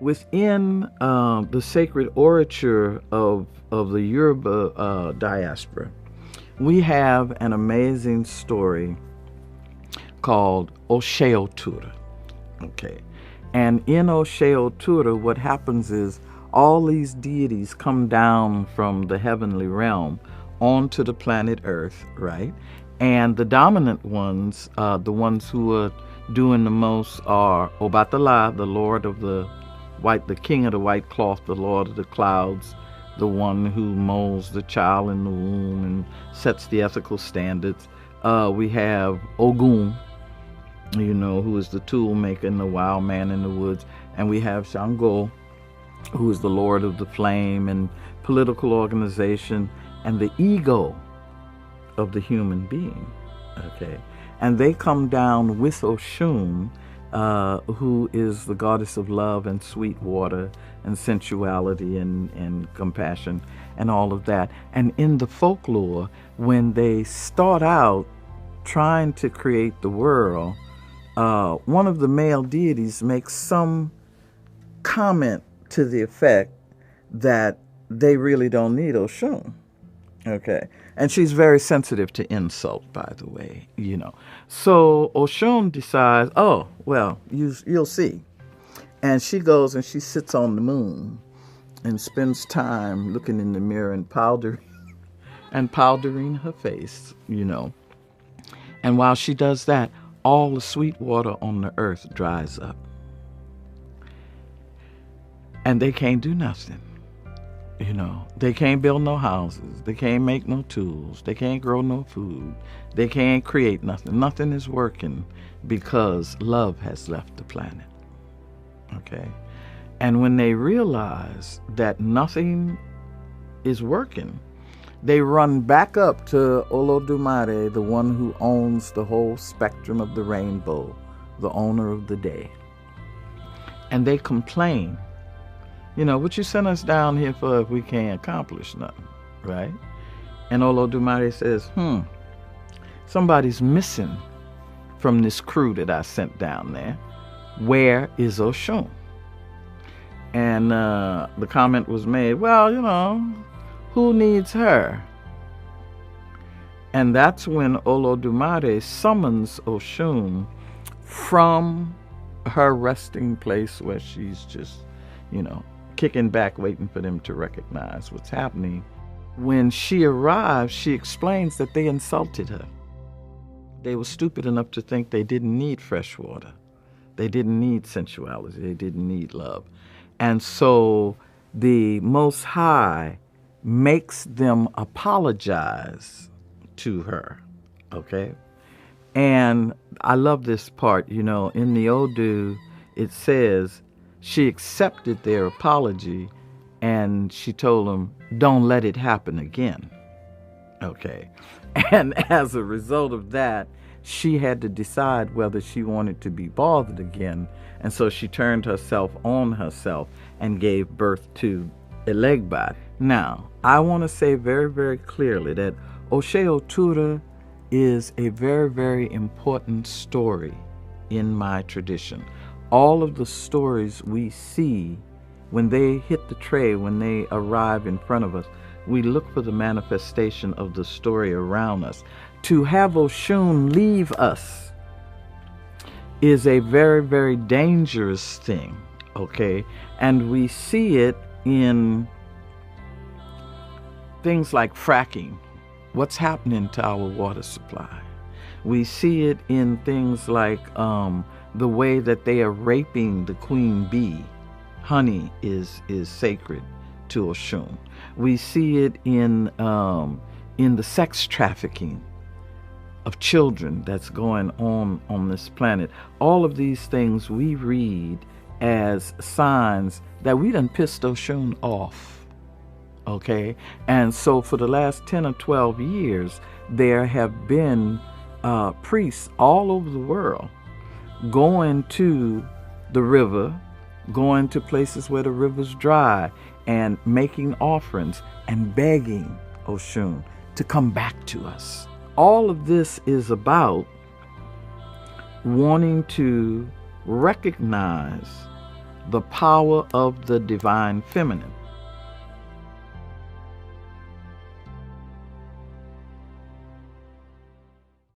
within the sacred orature of the Yoruba diaspora, we have an amazing story called Osheotura. Okay. And in Osheotura, what happens is all these deities come down from the heavenly realm onto the planet Earth, right? And the dominant ones, the ones who are doing the most, are Obatala, the Lord of the White, the King of the White Cloth, the Lord of the Clouds, the one who molds the child in the womb and sets the ethical standards. We have Ogun, who is the tool maker and the wild man in the woods. And we have Shango, who is the Lord of the Flame and political organization and the ego of the human being. Okay. And they come down with Oshun, who is the goddess of love and sweet water and sensuality and compassion and all of that. And in the folklore, when they start out trying to create the world, one of the male deities makes some comment to the effect that they really don't need Oshun. Okay. And she's very sensitive to insult, by the way, So Oshun decides, oh, well, you'll see. And she goes and she sits on the moon and spends time looking in the mirror and powdering her face, And while she does that, all the sweet water on the earth dries up. And they can't do nothing. They can't build no houses. They can't make no tools. They can't grow no food. They can't create nothing. Nothing is working because love has left the planet. Okay? And when they realize that nothing is working, they run back up to Olodumare, the one who owns the whole spectrum of the rainbow, the owner of the day. And they complain. What you sent us down here for if we can't accomplish nothing, right? And Olodumare says, somebody's missing from this crew that I sent down there. Where is Oshun? And the comment was made, well, who needs her? And that's when Olodumare summons Oshun from her resting place where she's just, kicking back, waiting for them to recognize what's happening. When she arrives, she explains that they insulted her. They were stupid enough to think they didn't need fresh water. They didn't need sensuality. They didn't need love. And so the Most High makes them apologize to her. Okay? And I love this part. In the Odu, it says, she accepted their apology and she told them, don't let it happen again. Okay. And as a result of that, she had to decide whether she wanted to be bothered again. And so she turned herself on herself and gave birth to Elegba. Now, I want to say very, very clearly that Osheotura is a very, very important story in my tradition. All of the stories we see, when they hit the tray, when they arrive in front of us, we look for the manifestation of the story around us. To have Oshun leave us is a very, very dangerous thing, okay? And we see it in things like fracking. What's happening to our water supply? We see it in things like the way that they are raping the queen bee. Honey is sacred to Oshun. We see it in the sex trafficking of children that's going on this planet. All of these things we read as signs that we done pissed Oshun off. Okay? And so for the last 10 or 12 years, there have been priests all over the world going to the river, going to places where the river's dry, and making offerings and begging Oshun to come back to us. All of this is about wanting to recognize the power of the divine feminine.